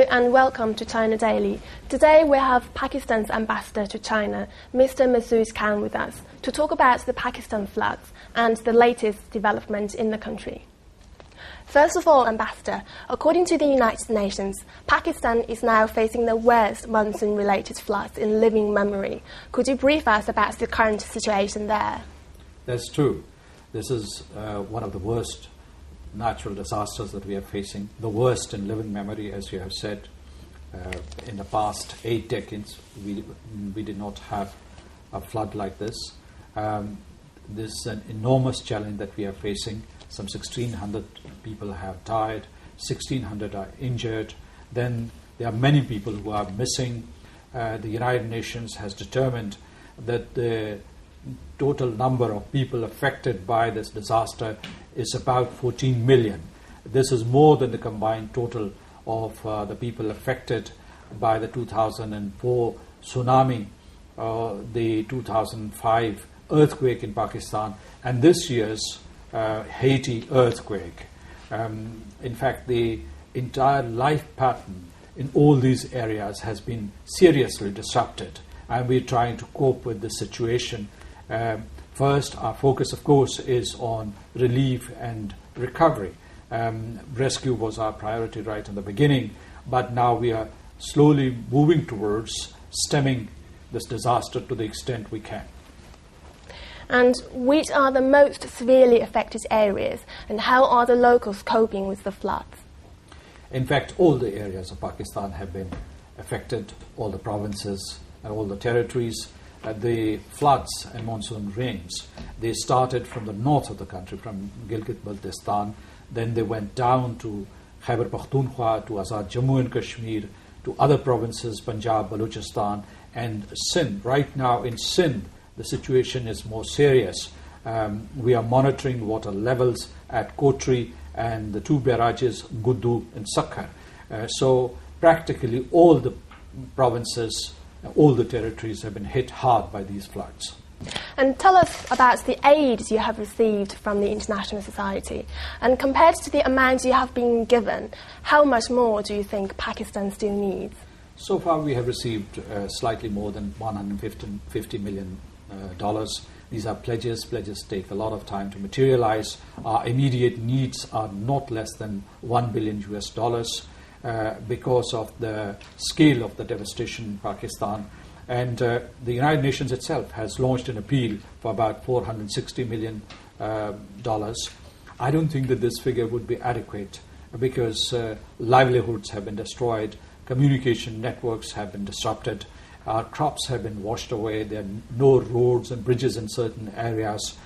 Hello and welcome to China Daily. Today we have Pakistan's ambassador to China, Mr. Masood Khan, with us to talk about the Pakistan floods and the latest development in the country. First of all, Ambassador, according to the United Nations, Pakistan is now facing the worst monsoon-related floods in living memory. Could you brief us about the current situation there? That's true. This is one of the worst natural disasters that we are facing, the worst in living memory, as you have said. In the past 8 decades, we did not have a flood like this. This is an enormous challenge that we are facing. Some 1,600 people have died, 1,600 are injured. Then there are many people who are missing. The United Nations has determined that the total number of people affected by this disaster is about 14 million. This is more than the combined total of the people affected by the 2004 tsunami, the 2005 earthquake in Pakistan, and this year's Haiti earthquake. In fact, the entire life pattern in all these areas has been seriously disrupted, and we're trying to cope with the situation. First, our focus, of course, is on relief and recovery. Rescue was our priority right in the beginning, but now we are slowly moving towards stemming this disaster to the extent we can. And which are the most severely affected areas, and how are the locals coping with the floods? In fact, all the areas of Pakistan have been affected, all the provinces and all the territories. The floods and monsoon rains, they started from the north of the country, from Gilgit-Baltistan, then they went down to Khyber Pakhtunkhwa, to Azad Jammu and Kashmir, to other provinces, Punjab, Balochistan, and Sindh. Right now in Sindh, the situation is more serious. We are monitoring water levels at Kotri and the 2 barrages, Guddu and Sakhar. So practically all the provinces, all the territories have been hit hard by these floods. And tell us about the aid you have received from the international society. And compared to the amount you have been given, how much more do you think Pakistan still needs? So far we have received slightly more than $150 million. These are pledges. Pledges take a lot of time to materialize. Our immediate needs are not less than $1 billion US. Because of the scale of the devastation in Pakistan. And the United Nations itself has launched an appeal for about $460 million. I don't think that this figure would be adequate because livelihoods have been destroyed, communication networks have been disrupted, our crops have been washed away, there are no roads and bridges in certain areas,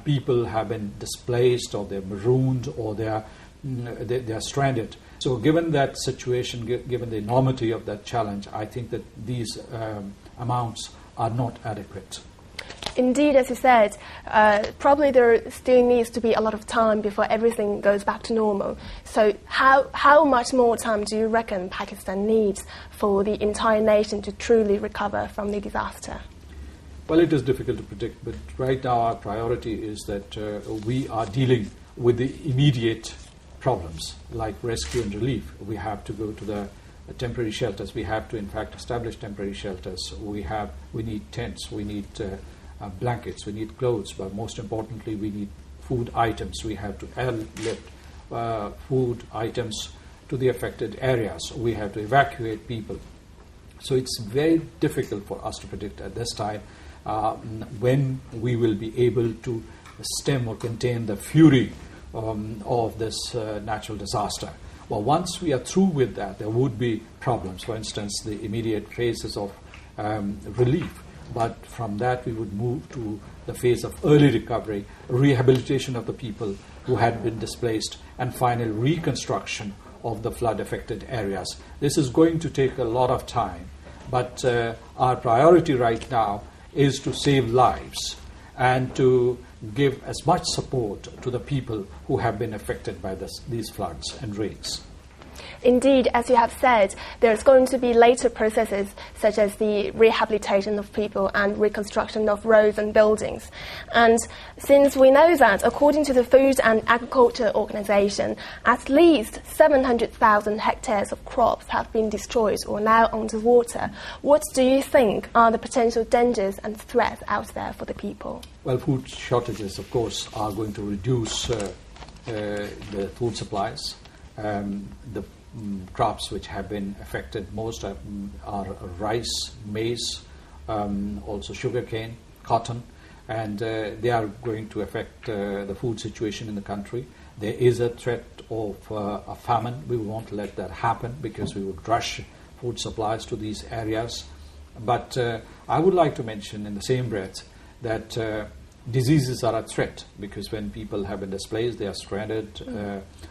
people have been displaced or they're marooned or they are stranded. So given that situation, given the enormity of that challenge, I think that these amounts are not adequate. Indeed, as you said, probably there still needs to be a lot of time before everything goes back to normal. So how much more time do you reckon Pakistan needs for the entire nation to truly recover from the disaster? Well, it is difficult to predict, but right now our priority is that we are dealing with the immediate problems like rescue and relief. We have to go to the temporary shelters. We have to, in fact, establish temporary shelters. We need tents. We need blankets. We need clothes. But most importantly, we need food items. We have to airlift food items to the affected areas. We have to evacuate people. So it's very difficult for us to predict at this time when we will be able to stem or contain the fury of this natural disaster. Well, once we are through with that, there would be problems. For instance, the immediate phases of relief. But from that, we would move to the phase of early recovery, rehabilitation of the people who had been displaced, and final reconstruction of the flood-affected areas. This is going to take a lot of time, but our priority right now is to save lives and to give as much support to the people who have been affected by these floods and rains. Indeed, as you have said, there's going to be later processes such as the rehabilitation of people and reconstruction of roads and buildings. And since we know that, according to the Food and Agriculture Organization, at least 700,000 hectares of crops have been destroyed or now underwater, what do you think are the potential dangers and threats out there for the people? Well, food shortages, of course, are going to reduce the food supplies. The crops which have been affected most are rice, maize, also sugarcane, cotton, and they are going to affect the food situation in the country. There is a threat of a famine. We won't let that happen because we would rush food supplies to these areas. But I would like to mention in the same breath that diseases are a threat, because when people have been displaced, they are stranded,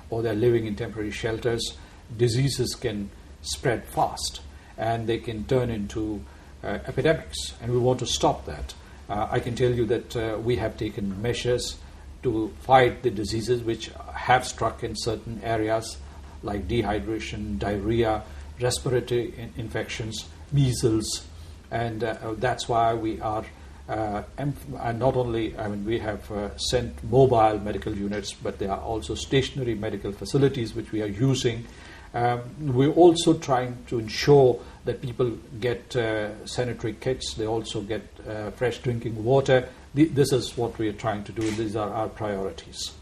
or they're living in temporary shelters, diseases can spread fast and they can turn into epidemics, and we want to stop that. I can tell you that we have taken measures to fight the diseases which have struck in certain areas like dehydration, diarrhea, respiratory infections, measles, and that's why we are and not only, we have sent mobile medical units, but there are also stationary medical facilities which we are using. We're also trying to ensure that people get sanitary kits. They also get fresh drinking water. This is what we are trying to do, and these are our priorities.